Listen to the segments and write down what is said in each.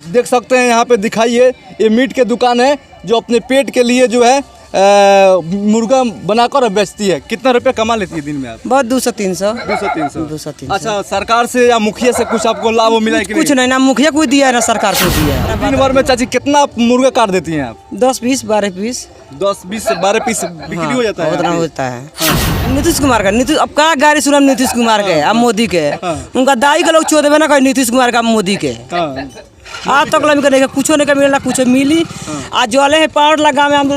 देख सकते हैं यहाँ पे दिखाइए, ये मीट के दुकान है जो अपने पेट के लिए जो है मुर्गा बनाकर बेचती है। कितना रुपए कमा लेती है दिन में आप? बहुत 200-300। 200-300। अच्छा, सरकार से या मुखिया से कुछ आपको लाभ मिला है कि कुछ नहीं, ना मुखिया कोई दिया है ना सरकार को दिया है। दिन भर में चाची कितना मुर्गा काट देती हैं आप? 10 पीस 12 पीस 10-20 से 12 पीस बिक्री हो जाता है। उतना होता है। नीतीश कुमार का अब का गाड़ी सुना नीतीश कुमार के अब मोदी के, उनका दाई के लोग चो देवे ना कहीं नीतीश कुमार का मोदी के। आज तक नहीं कुछ नहीं मिला, कुछ मिली आज जले है पाउडर लगा में हम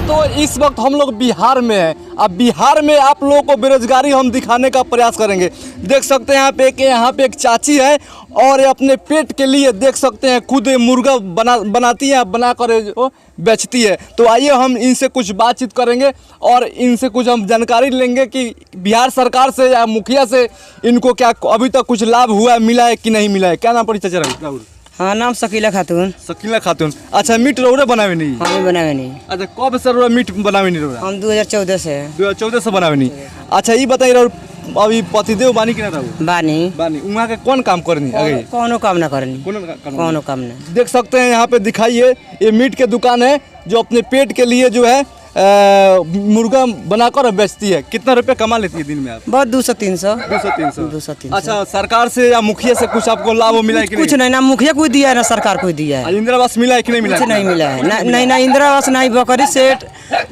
तो इस वक्त हम लोग बिहार में है। अब बिहार में आप लोगों को बेरोजगारी हम दिखाने का प्रयास करेंगे। देख सकते हैं यहाँ पे एक चाची है और अपने पेट के लिए देख सकते हैं खुद मुर्गा बनाती है, बनाकर बेचती है। तो आइए हम इनसे कुछ बातचीत करेंगे और इनसे कुछ हम जानकारी लेंगे कि बिहार सरकार से या मुखिया से इनको क्या अभी तक कुछ लाभ हुआ है, मिला है कि नहीं मिला है। क्या नाम पड़ी चाचा राहुल? हाँ, नाम शकीला खातून। शकीला खातून। अच्छा, मीट रोड़ा बनावे नहीं? हम बनावे नहीं। अच्छा, कब से रोड़ा मीट बनावे नहीं रोड़ा? हम 2014 से। 2014 से बनावे नहीं। अच्छा, ये बताइए अभी पतिदेव बानी कि ना रहू? बानी। वहाँ के कौन काम करनी? कौनो काम ना करनी। कौनो काम ना। देख सकते हैं यहाँ पे दिखाइए, ये मीट के दुकान है जो अपने पेट के लिए जो है मुर्गा बनाकर बेचती है। कितना रुपए कमा लेती है दिन में आप? बहुत 200-300। 200-300। अच्छा, सरकार से या मुखिया से कुछ आपको लाभ मिला है कि कुछ नहीं, ना मुखिया कोई दिया है ना सरकार कोई दिया है। इंदिरा आवास मिला है कि नहीं मिला? कुछ नहीं मिला है। नहीं ना इंदिरा आवास, ना ही बकरी सेट,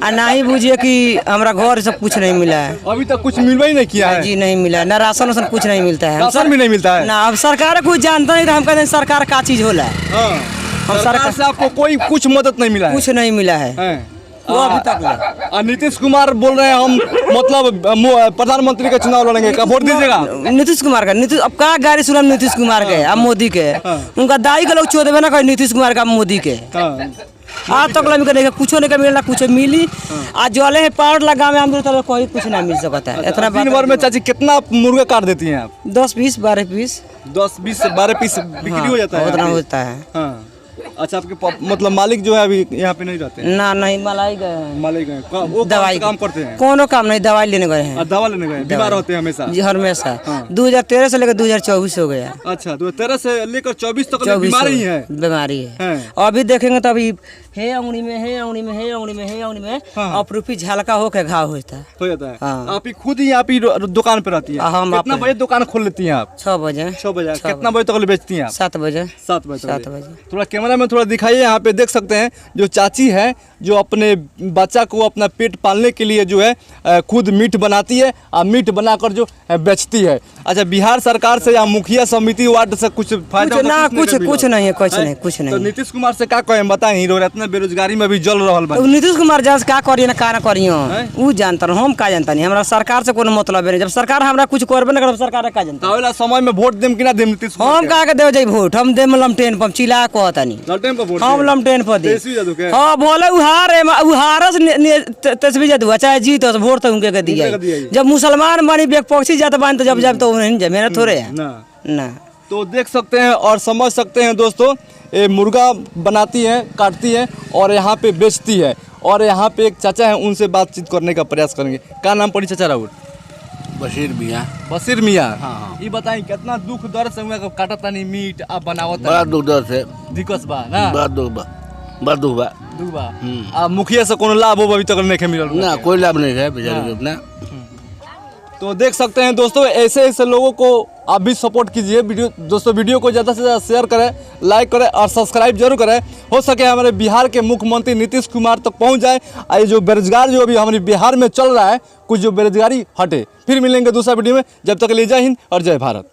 और ना ही बुझिए कि हमारा घर सब कुछ नहीं मिला है। अभी तक कुछ मिलवा ही नहीं किया है? जी नहीं मिला, ना राशन वासन कुछ नहीं मिलता है। राशन भी नहीं मिलता है ना। अब सरकार कुछ जानता नहीं, हम कहते हैं सरकार का चीज होला। हम सरकार से आपको कोई कुछ मदद नहीं मिला है? कुछ नहीं मिला है वो अभी तक। नीतीश कुमार बोल रहे हैं हम मतलब प्रधानमंत्री का चुनाव लड़ेंगे, क्या वोट दीजिएगा? नीतीश कुमार का अब का गाड़ी सुना नीतीश कुमार के अब मोदी के, उनका दाई के लोग चो देवे ना कहीं नीतीश कुमार का मोदी के। आज तक नहीं कुछ नहीं मिला, कुछ मिली आज जले है पाउडर लगा में हम कोई कुछ नहीं मिल सकता है। इतना दिन भर में चाची कितना मुर्गा काट देती हैं आप? 10 पीस 12 पीस 10-20 से 12 पीस बिक्री हो जाता है। उतना होता है। अच्छा, आपके मतलब मालिक जो है अभी यहाँ पे नहीं रहते हैं? ना, नहीं मलाई गए। मलाई गए वो दवाई काम करते हैं? कोनो काम नहीं, दवाई लेने गए हैं। दवा लेने गए? बीमार होते हैं हमेशा? जी हमेशा। 2013 से लेकर 2024 हो गया। अच्छा, 2013 से लेकर 24 तक बीमारी है? बीमारी है। अभी देखेंगे तो अभी है अंगुली में, है अंगुली में, है अंगुली में, है अंगुली में अपरूपी झलका होकर घाव होता है। आप ही खुद ही आप ही दुकान पे रहती है? कितना बजे दुकान खोल लेती हैं आप? 6 बजे। 6 बजे। कितना बजे तक बेचती हैं आप? 7 बजे। 7 बजे। थोड़ा कैमरा में थोड़ा दिखाइए। यहाँ पे देख सकते हैं जो चाची है जो अपने बच्चा को अपना पेट पालने के लिए जो है खुद मीट बनाती है और मीट बनाकर जो बेचती है। अच्छा, बिहार सरकार से या मुखिया समिति वार्ड से कुछ फायदा? ना, कुछ नहीं है, कुछ नहीं। तो नीतीश कुमार से क्या कहें बताएं, हीरो इतना बेरोजगारी में भी जल रहा है। नीतीश कुमार जहाँ क्या करिए ना का ना करियो वो जानता हूँ, हम का जानता नहीं। हमारा सरकार से कोनो मतलब नहीं। जब सरकार हमारा कुछ करबे ना करब, सरकार का जानता है। समय में वोट देम कि ना देम नीतीश कुमार? हम का के देव जाई वोट? हम देम लमटेन पर चिल्ला कहता नहीं। हम लमटेन पर दे। हां, बोले उहारस तस्वीर जदुआ चाहे जीत तो वोट तो उनके के दिया। जब मुसलमान मानी बेपक्षी जात बान तो जब तो नहीं मेहनत थोड़े है ना। तो देख सकते हैं और समझ सकते हैं दोस्तों, ये मुर्गा बनाती है, काटती है और यहाँ पे बेचती है। और यहाँ पे एक चाचा है, उनसे बातचीत करने का प्रयास करेंगे। क्या नाम पड़ी चाचा राहुल? बशीर मियाँ। बशीर मियाँ। हाँ। ये बताएं कितना दुख दर्द से हुआ काटता नहीं मीट आप बनावत? बड़ा दुख दर्द से। दिक्कत बा ना? बड़ा दुख बा। मुखिया से कोनो लाभ अभी तक नहीं मिलल ना? कोई लाभ नहीं है बेचारे अपना। तो देख सकते हैं दोस्तों, ऐसे लोगों को आप भी सपोर्ट कीजिए। वीडियो को ज़्यादा से ज़्यादा शेयर करें, लाइक करें और सब्सक्राइब जरूर करें। हो सके हमारे बिहार के मुख्यमंत्री नीतीश कुमार तक पहुंच जाए। ये जो बेरोजगार जो अभी हमारे बिहार में चल रहा है, कुछ जो बेरोजगारी हटे। फिर मिलेंगे दूसरा वीडियो में। जब तक के लिए जय हिंद और जय भारत।